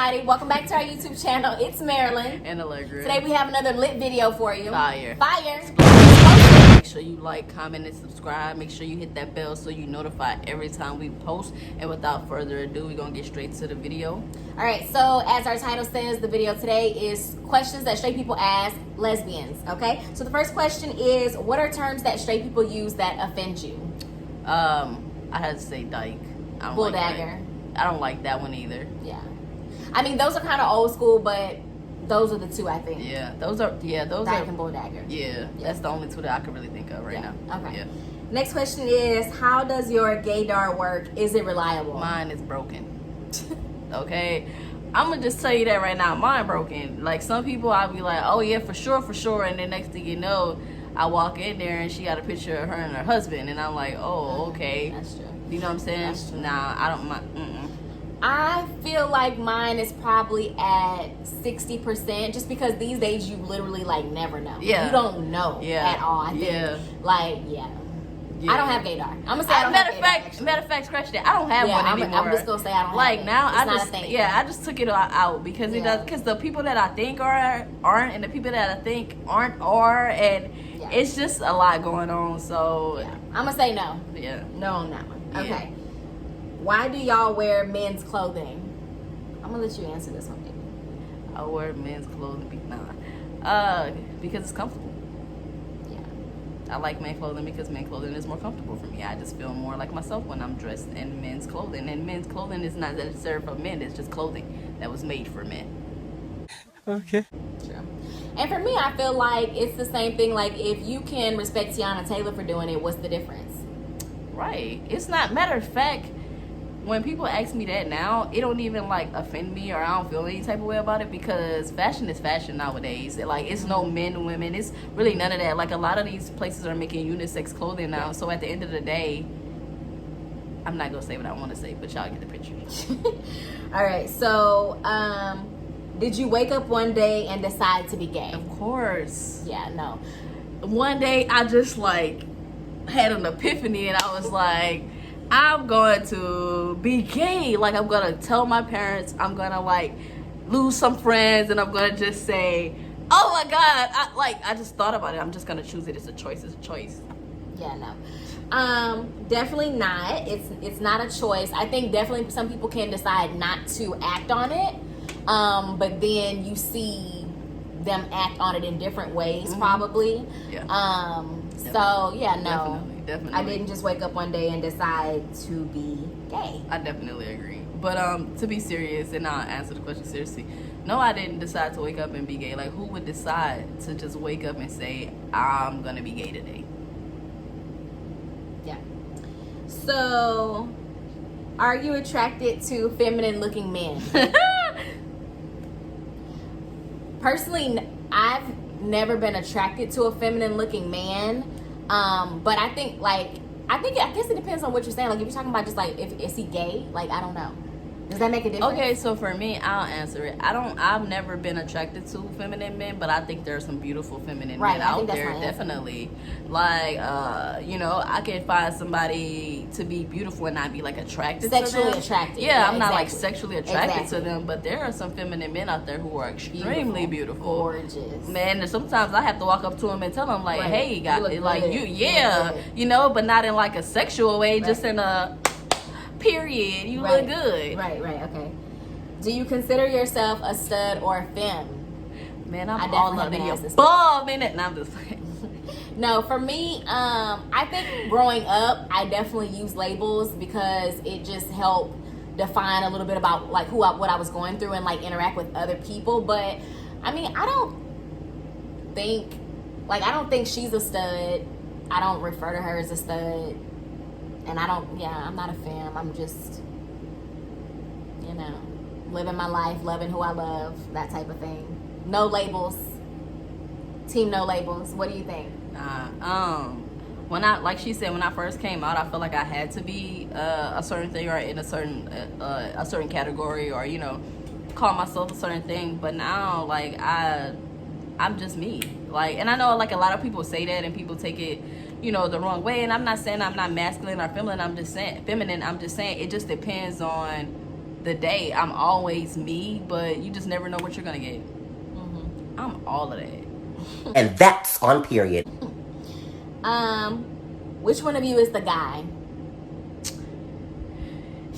everybody. Welcome back to our YouTube channel. It's Marilyn. And Allegra. Today we have another lit video for you. Fire. Make sure you like, comment, and subscribe. Make sure you hit that bell so you notify every time we post. And without further ado, we're going to get straight to the video. Alright, so as our title says, the video today is questions that straight people ask lesbians. Okay? So the first question is, what are terms that straight people use that offend you? I had to say dyke. I don't Bull like dagger. that. I don't like that one either. Yeah. I mean, those are kind of old school, but those are the two, I think. Yeah, those are. Dyke and bull dagger. Yeah, that's the only two that I can really think of right now. Okay. Yeah. Next question is, how does your gaydar work? Is it reliable? Mine is broken. Okay, I'm gonna just tell you that right now. Mine broken. Like some people, I'll be like, oh yeah, for sure, and then next thing you know, I walk in there and she got a picture of her and her husband, and I'm like, oh, okay. That's true. You know what I'm saying? That's true. Nah, I don't mind. I feel like mine is probably at 60%, just because these days you literally like never know. Yeah. You don't know at all. I think. Yeah. Like, yeah. I don't have gaydar. I'm gonna say I don't matter have gaydar. Matter of fact, scratch that. I don't have one anymore. I'm just gonna say I don't like have now, it. It's not a thing. I just took it out because it does. Because the people that I think aren't, and the people that I think are, and it's just a lot going on. So I'm gonna say no. Yeah. No on that one. Yeah. Okay. Why do y'all wear men's clothing? I'm gonna let you answer this one, baby. I wear men's clothing. Because it's comfortable. I like men's clothing because men's clothing is more comfortable for me. I just feel more like myself when I'm dressed in men's clothing. And men's clothing is not necessarily for men. It's just clothing that was made for men. Okay. True. And for me, I feel like it's the same thing. Like, if you can respect Tiana Taylor for doing it, what's the difference? Right. It's not, matter of fact, when people ask me that now, it don't even like offend me, or I don't feel any type of way about it, because fashion is fashion nowadays. Like, it's no men and women. It's really none of that. Like, a lot of these places are making unisex clothing now. So at the end of the day, I'm not gonna say what I want to say, but y'all get the picture. All right. So, did you wake up one day and decide to be gay? Of course. Yeah. No. One day I just like had an epiphany, and I was like, I'm going to be gay. Like, I'm going to tell my parents. I'm going to like lose some friends, and I'm going to just say, oh my God. I just thought about it. I'm just going to choose it. It's a choice. It's a choice. Yeah, no. Definitely not. It's not a choice. I think definitely some people can decide not to act on it. But then you see them act on it in different ways, probably. Yeah. So yeah, no. Definitely. I didn't just wake up one day and decide to be gay. I definitely agree. But to be serious, and I'll answer the question seriously, no, I didn't decide to wake up and be gay. Like, who would decide to just wake up and say, I'm gonna be gay today? Yeah. So, are you attracted to feminine looking men? Personally, I've never been attracted to a feminine looking man. But I guess it depends on what you're saying. Like, if you're talking about just like, is he gay? Like, I don't know. Does that make a difference? Okay, so for me, I'll answer it. I've never been attracted to feminine men, but I think there are some beautiful feminine men out there, definitely. Like, I can find somebody to be beautiful and not be like attracted to them. Sexually attracted. Yeah, I'm not like sexually attracted to them, but there are some feminine men out there who are extremely beautiful. Gorgeous. Man, and sometimes I have to walk up to them and tell them like, hey, you but not in like a sexual way, just in a period. You look good. Right, okay. Do you consider yourself a stud or a femme? Man, I'm all of the above in it. No, I'm just saying. No, for me, I think growing up, I definitely used labels because it just helped define a little bit about like what I was going through and like interact with other people. But I mean, I don't think she's a stud. I don't refer to her as a stud. And I'm not a femme. I'm just, living my life, loving who I love, that type of thing. No labels. Team no labels. What do you think? When like she said, when I first came out, I felt like I had to be a certain thing, or in a certain category, or call myself a certain thing. But now, like, I'm just me. Like, and I know like a lot of people say that and people take it, the wrong way. And I'm not saying I'm not masculine or feminine. I'm just saying it just depends on the day, I'm always me, but you just never know what you're gonna get. I'm all of that. And that's on period. Which one of you is the guy?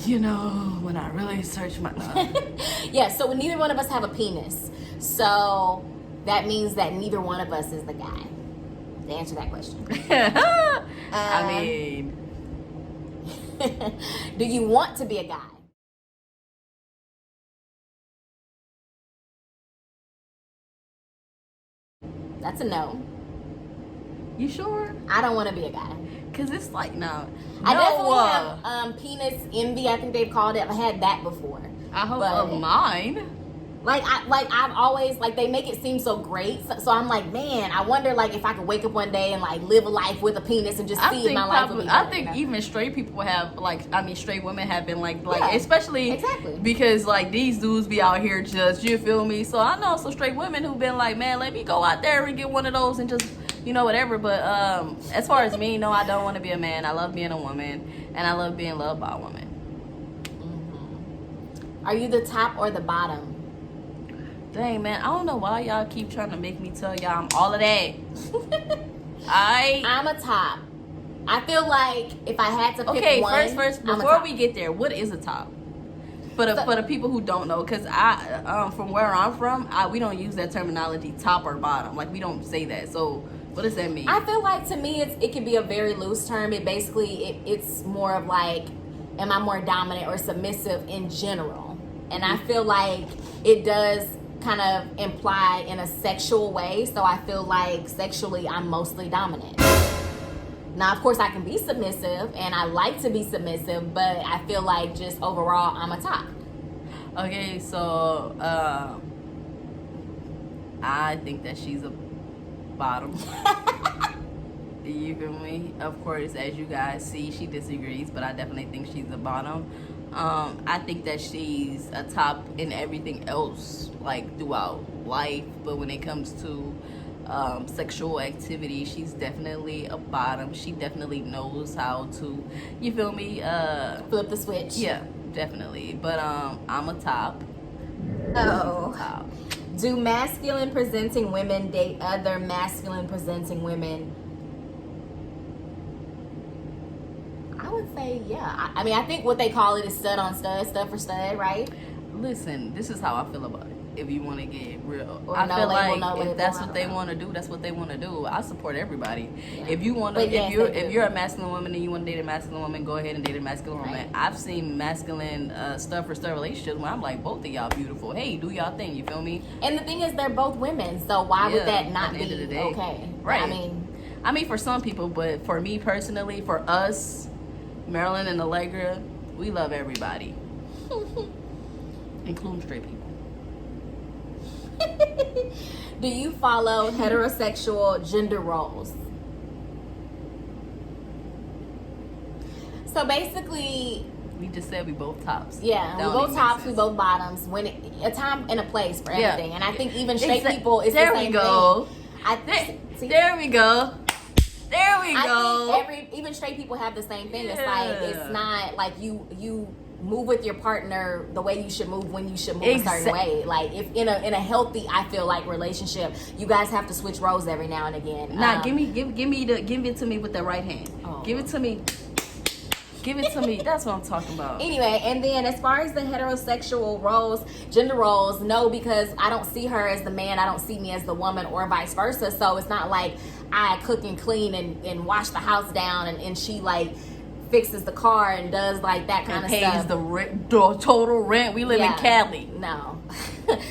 You know, when I really search my Yeah, so neither one of us have a penis. So that means that neither one of us is the guy. To answer that question. I mean, do you want to be a guy? That's a no. you sure? I don't want to be a guy. Cause it's like no. I definitely have penis envy. I think they've called it. I've had that before. I hope But- of mine. I've always they make it seem so great. So I'm like, man, I wonder if I could wake up one day and live a life with a penis and just see if my life would be better, I think even straight people have straight women have been Yeah, especially exactly. because these dudes be out here just, you feel me? So I know some straight women who've been like, man, let me go out there and get one of those and just whatever. But as far as me, no, I don't want to be a man. I love being a woman, and I love being loved by a woman. Are you the top or the bottom? Dang, man, I don't know why y'all keep trying to make me tell y'all I'm all of that. I'm a top. I feel like if I had to pick one, first, I'm a before top. we get there, what is a top? For the people who don't know, because from where I'm from, we don't use that terminology, top or bottom. We don't say that. So what does that mean? I feel like to me it can be a very loose term. It basically it's more of am I more dominant or submissive in general? And I feel like it does kind of imply in a sexual way. So I feel like sexually I'm mostly dominant. Now, of course, I can be submissive and I like to be submissive, but I feel like just overall I'm a top. Okay, so I think that she's a bottom. You feel me? Of course, as you guys see, she disagrees, but I definitely think she's a bottom. I think that she's a top in everything else, throughout life, but when it comes to sexual activity, she's definitely a bottom. She definitely knows how to, you feel me? Flip the switch. Yeah, definitely. But I'm a top. Oh. Top. Do masculine presenting women date other masculine presenting women? I would say yeah. I mean, I think what they call it is stud on stud, stud for stud, right? Listen, this is how I feel about it. If you want to get real, Or I no feel label, like no if label, that's I what don't they know. want to do, that's what they want to do. I support everybody. Yeah. If you want to, But yes, they if do. you're a masculine woman and you want to date a masculine woman, go ahead and date a masculine woman. Right. I've seen masculine stud for stud relationships where I'm like, both of y'all beautiful. Hey, do y'all thing. You feel me? And the thing is, they're both women, so why would that not at the be end of the day. okay? Right. I mean, for some people, but for me personally, for us, Marilyn and Allegra, we love everybody, including straight people. do you follow heterosexual gender roles? So basically, We just said we both tops. yeah, That we don't both even make tops, we sense. both bottoms. When a time and a place for Yeah. everything, and I think even straight Exact- people, it's there the we same go. thing. I There we go. There we go. I think even straight people have the same thing. It's it's not like you move with your partner the way you should move when you should move a certain way. If in a healthy, I feel like relationship, you guys have to switch roles every now and again. Nah, give it to me with the right hand. Oh. Give it to me. Give it to me. That's what I'm talking about. Anyway, and then as far as the heterosexual roles, gender roles, no, because I don't see her as the man, I don't see me as the woman, or vice versa. So it's not like I cook and clean and wash the house down and she fixes the car and does that kind of pays stuff. the total rent. We live in Cali. No.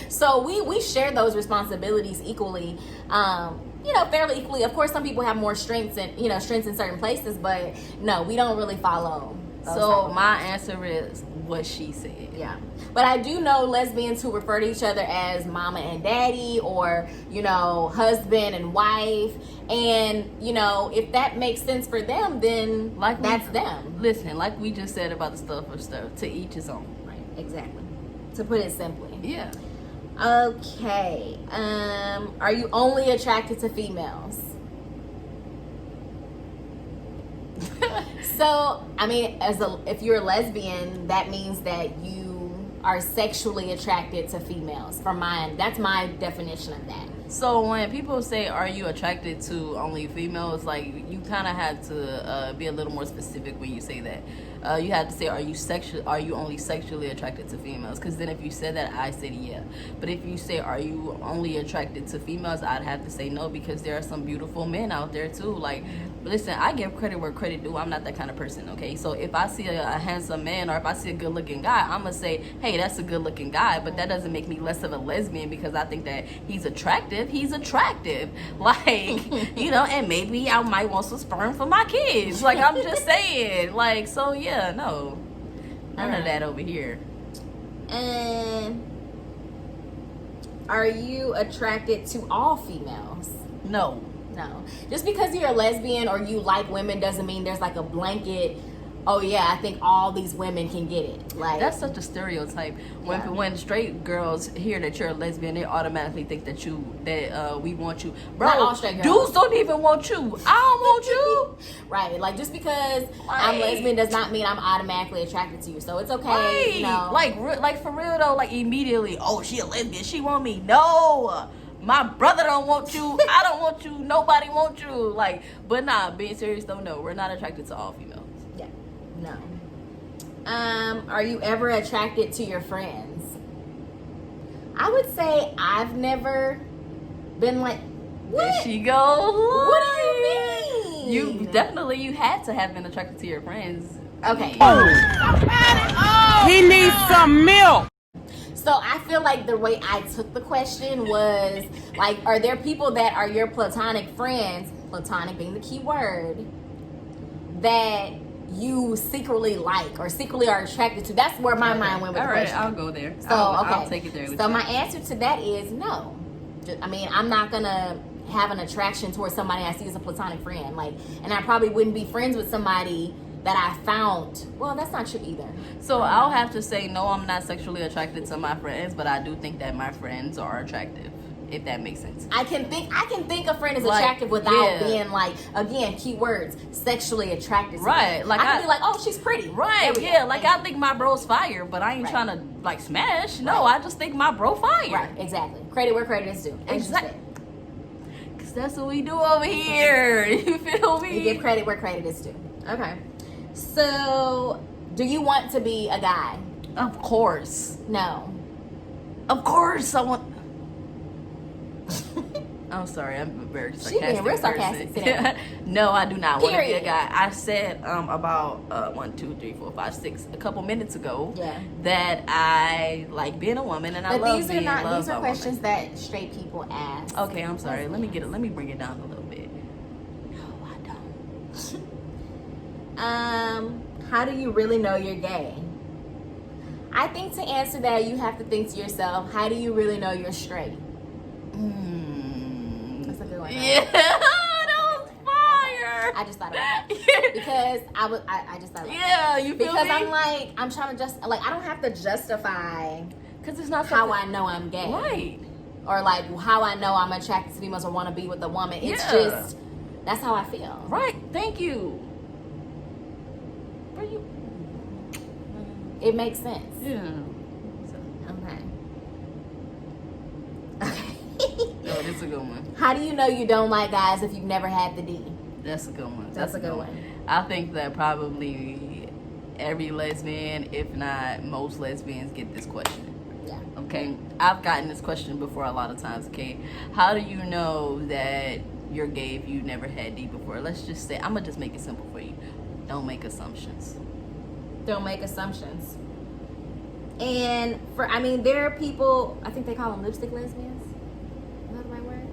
So we share those responsibilities equally. Fairly equally. Of course, some people have more strengths in certain places, but no, we don't really follow. So my answer is what she said. Yeah, but I do know lesbians who refer to each other as mama and daddy, or husband and wife, and if that makes sense for them, then that's them. Listen, like we just said about the stuff or stuff, to each his own. Right, exactly. To put it simply. Yeah. Okay. Are you only attracted to females? So, I mean, if you're a lesbian, that means that you are sexually attracted to females. That's my definition of that. So when people say, "Are you attracted to only females?" Like, you kind of have to be a little more specific when you say that. You have to say, "Are you only sexually attracted to females?" Because then if you said that, I said yeah. But if you say, "Are you only attracted to females?" I'd have to say no, because there are some beautiful men out there too. Like, listen, I give credit where credit due. I'm not that kind of person, okay? So if I see a handsome man, or if I see a good looking guy, I'm gonna say, "Hey, that's a good looking guy." But that doesn't make me less of a lesbian because I think that he's attractive. He's attractive, like, you know, and maybe I might want some sperm for my kids. Like, I'm just saying, like, so yeah, no, none of that over here. And are you attracted to all females? No. No. Just because you're a lesbian or you like women doesn't mean there's like a blanket, oh yeah, I think all these women can get it. Like, that's such a stereotype. When straight girls hear that you're a lesbian, they automatically think that we want you. Bro, not all straight girls. Dudes don't even want you. I don't want you. Right. Like, just because I'm lesbian does not mean I'm automatically attracted to you. So it's okay. Right. You know? Like for real though, like immediately, oh, she a lesbian, she want me. No. My brother don't want you. I don't want you. Nobody wants you. Like, but nah, being serious though, no, we're not attracted to all females. Yeah. No. Are you ever attracted to your friends? I would say I've never been like, what? There she goes. What do you mean? You had to have been attracted to your friends. Okay. He needs some milk. So I feel like the way I took the question was like, are there people that are your platonic friends, platonic being the key word, that you secretly like or secretly are attracted to? That's where my mind went with the question. All right, I'll go there. So I'll take it there with so you. my answer to that is no. I mean, I'm not gonna have an attraction towards somebody I see as a platonic friend. Like, and I probably wouldn't be friends with somebody that I found. Well, that's not true either. So I'll have to say no, I'm not sexually attracted to my friends, but I do think that my friends are attractive, if that makes sense. I can think a friend is Like, attractive without yeah. being like, again, keywords, sexually attracted to Right, them. like I can I- be like, oh, she's pretty. Right, There we yeah, go. like Thank I think my bro's fire, but I ain't Right. trying to like smash. No, Right. I just think my bro fire. Right, exactly. Credit where credit is due. Exactly. Cause that's what we do over here. You feel me? You give credit where credit is due. Okay. So, do you want to be a guy? Of course. No. Of course I want. I'm sorry, I'm a very She sarcastic being real sarcastic person. today. No, I do not want to be a Period. guy. I said about 1, 2, 3, 4, 5, 6 a couple minutes ago Yeah. that I like being a woman and I But love these are being not. loved These are by questions women. that straight people ask. Okay, I'm sorry. Let me bring it down a little bit. No, I don't. How do you really know you're gay? I think to answer that, you have to think to yourself, how do you really know you're straight? That's a good one. Right? Yeah, that was fire. I just thought about it because I just thought about it. Yeah, you feel Because me? I'm trying to just like I don't have to justify Because it's not how something- I know I'm gay, Right. or like how I know I'm attracted to females or want to be with a woman. It's Yeah. just that's how I feel. Right. Thank you. Where you? It makes sense. Yeah. Okay. Oh, that's a good one. How do you know you don't like guys if you've never had the D? That's a good one. That's a good one. I think that probably every lesbian, if not most lesbians, get this question. Yeah. Okay, I've gotten this question before a lot of times. Okay, how do you know that you're gay if you never had D before? Let's just say, I'm gonna just make it simple for you. Don't make assumptions. Don't make assumptions. And there are people, I think they call them lipstick lesbians. Is that the right word?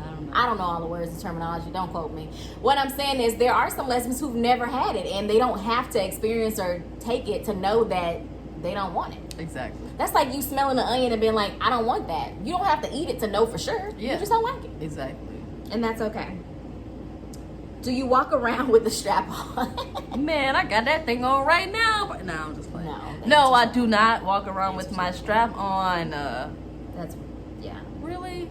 I don't know. I don't know all the words and terminology. Don't quote me. What I'm saying is there are some lesbians who've never had it, and they don't have to experience or take it to know that they don't want it. Exactly. That's like you smelling an onion and being like, I don't want that. You don't have to eat it to know for sure. Yeah. You just don't like it. Exactly. And that's okay. Do you walk around with the strap on? Man, I got that thing on right now. But no, I'm just playing. No. No, I do not walk around with my strap on. That's, yeah. Really?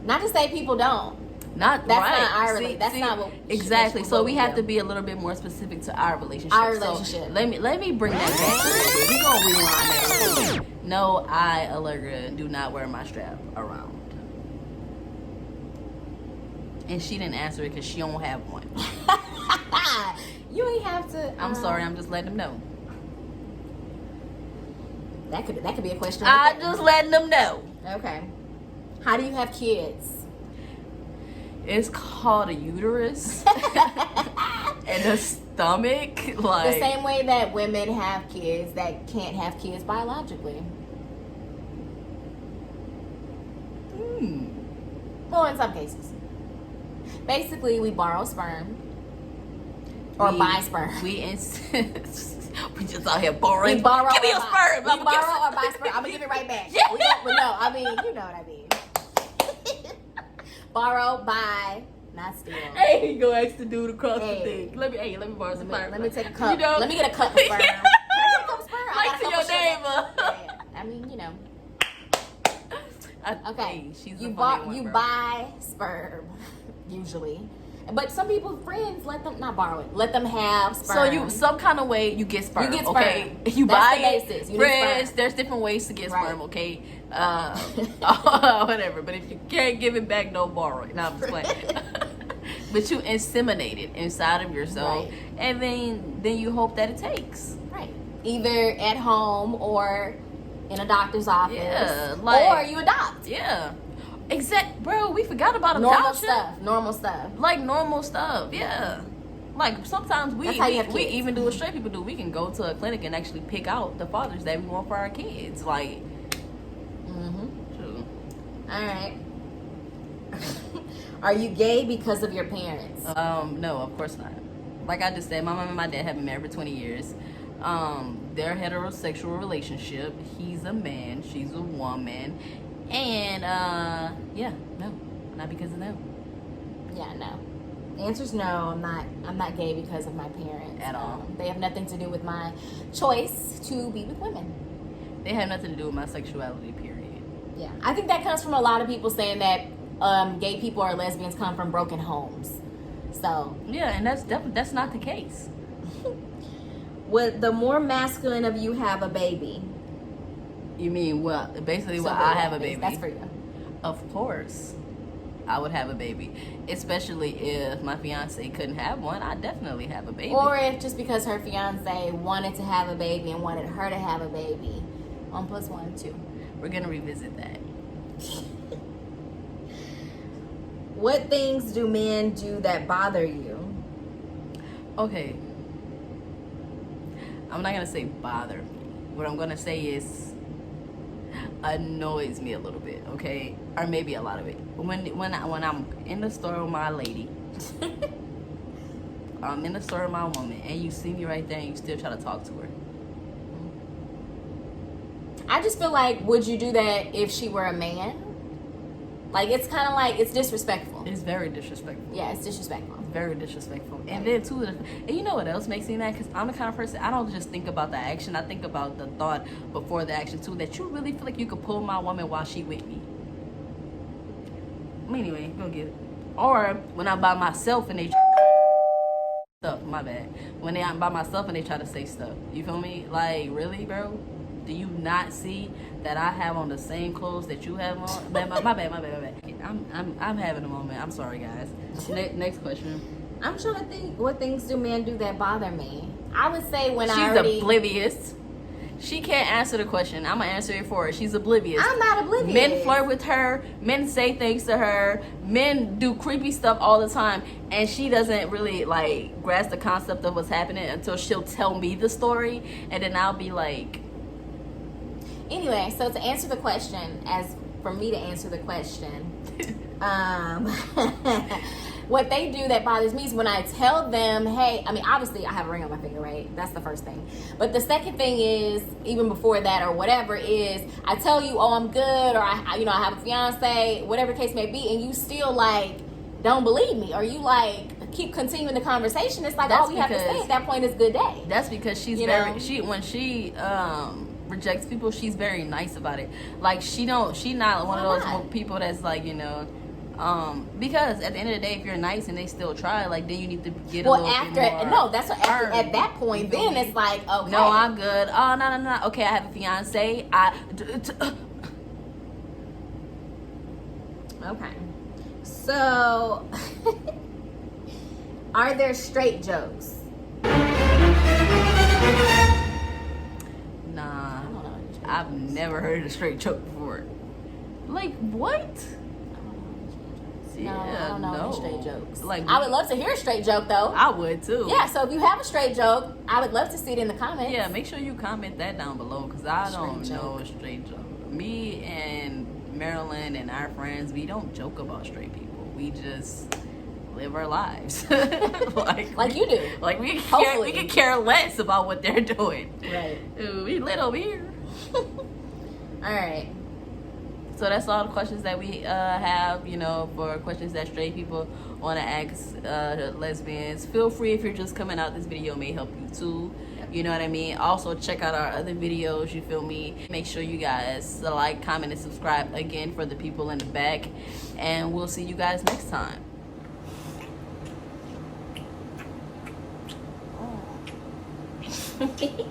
Not to say people don't. Not That's right. not our relationship. That's not what exactly. So we have do. to be a little bit more specific to our relationship. Our relationship. So let me bring that back a little bit. We gonna rewind that a little bit. No, I, Allegra, do not wear my strap around. And she didn't answer it because she don't have one. You ain't have to. I'm sorry. I'm just letting them know. That could be a question. I just letting them know. Okay. How do you have kids? It's called a uterus and a stomach. Like The same way that women have kids that can't have kids biologically. Well, in some cases. Basically, we borrow sperm. Or buy sperm. We just out here borrowing. We borrow. Give me your sperm. We borrow or buy sperm. I'm gonna give it right back. Yeah. No, I mean, you know what I mean. Borrow, buy, not steal. Hey, you go ask the dude across the Hey. thing. Let me borrow some sperm. Let me take a cup. You know? Let me get a cup of sperm. Can I get a cup of sperm? I Like got a to cup your of sugar. neighbor. Yeah. I mean, you know. Okay. Hey, she's You a funny one, you bro. buy sperm, usually. But some people, friends, let them not borrow it. Let them have sperm. So you some kind of way you get sperm. You get sperm. Okay, you That's buy the it. basis. You need Friends, sperm. there's different ways to get Right. sperm. Okay, whatever. But if you can't give it back, don't borrow it. No, I'm just playing. But you inseminate it inside of yourself, Right. and then you hope that it takes. Right. Either at home or in a doctor's office. Yeah, like- or you adopt. Yeah, exact, bro. We forgot about Normal adoption. stuff. Normal stuff. Like normal stuff. Yeah. Like sometimes That's how you have we kids. even do what straight people do. We can go to a clinic and actually pick out the fathers that we want for our kids. Like, true. All right. Are you gay because of your parents? No, of course not. Like I just said, my mom and my dad have been married for 20 years. They're a heterosexual relationship. He's a man, she's a woman. And yeah, no, not because of them. Yeah, no. Answer's no. I'm not gay because of my parents At all. They have nothing to do with my choice to be with women. They have nothing to do with my sexuality, period. Yeah, I think that comes from a lot of people saying that gay people or lesbians come from broken homes. So Yeah, and that's not the case. would the more masculine of you have a baby? You mean what? Basically, So what that- I have a baby. That's for you. Of course, I would have a baby, especially if my fiance couldn't have one. I definitely have a baby. Or if just because her fiance wanted to have a baby and wanted her to have a baby. 1 + 1 = 2. We're gonna revisit that. What things do men do that bother you? Okay, I'm not gonna say bother me. What I'm gonna say is annoys me a little bit. Okay, or maybe a lot of it. When I'm in the store with my lady, I'm in the store with my woman, and you see me right there, and you still try to talk to her. I just feel like, would you do that if she were a man? Like, it's kind of like, it's disrespectful. It's very disrespectful. Yeah, it's disrespectful. Very disrespectful. And then too, and you know what else makes me mad? Because I'm the kind of person, I don't just think about the action, I think about the thought before the action too, that you really feel like you could pull my woman while she with me. Anyway, go get it. Or when I'm by myself and they stuff, my bad. When I'm by myself and they try to say stuff. You feel me? Like, really, bro? Do you not see that I have on the same clothes that you have on? my bad. I'm having a moment. I'm sorry, guys. Next question. I'm trying to think, what things do men do that bother me? I would say when She's I already... oblivious. She can't answer the question. I'm gonna answer it for her. She's oblivious. I'm not oblivious. Men flirt with her. Men say things to her. Men do creepy stuff all the time, and she doesn't really like grasp the concept of what's happening until she'll tell me the story, and then I'll be like, Anyway, so to answer the question, as for me to answer the question, what they do that bothers me is when I tell them, hey, I mean, obviously I have a ring on my finger, right? That's the first thing. But the second thing is, even before that or whatever, is I tell you, oh, I'm good, or I have a fiance, whatever the case may be, and you still like don't believe me, or you like keep continuing the conversation. It's like all we have to say at that point is good day. That's because she's when she rejects people, she's very nice about it. Like she's not one of those people that's like, Because at the end of the day, if you're nice and they still try, like, then you need to get a Well, little after bit more. no, that's what at that point, You feel then me? it's like, okay, No, I'm good. Oh, no. Okay, I have a fiance. Okay. So, are there straight jokes? Nah, I don't know any straight I've jokes. never heard a straight joke before. Like, what? No, I don't know any straight jokes. Like, I would love to hear a straight joke though. I would too. Yeah, so if you have a straight joke, I would love to see it in the comments. Yeah, make sure you comment that down below because I don't Straight know a straight joke. Me and Marilyn and our friends, we don't joke about straight people. We just live our lives. Like you do. Like we Hopefully. could care less about what they're doing. Right. Ooh, we lit over here. All right. So that's all the questions that we have, you know, for questions that straight people want to ask lesbians. Feel free, if you're just coming out, this video may help you too. You know what I mean? Also, check out our other videos, you feel me? Make sure you guys like, comment, and subscribe again for the people in the back. And we'll see you guys next time. Oh.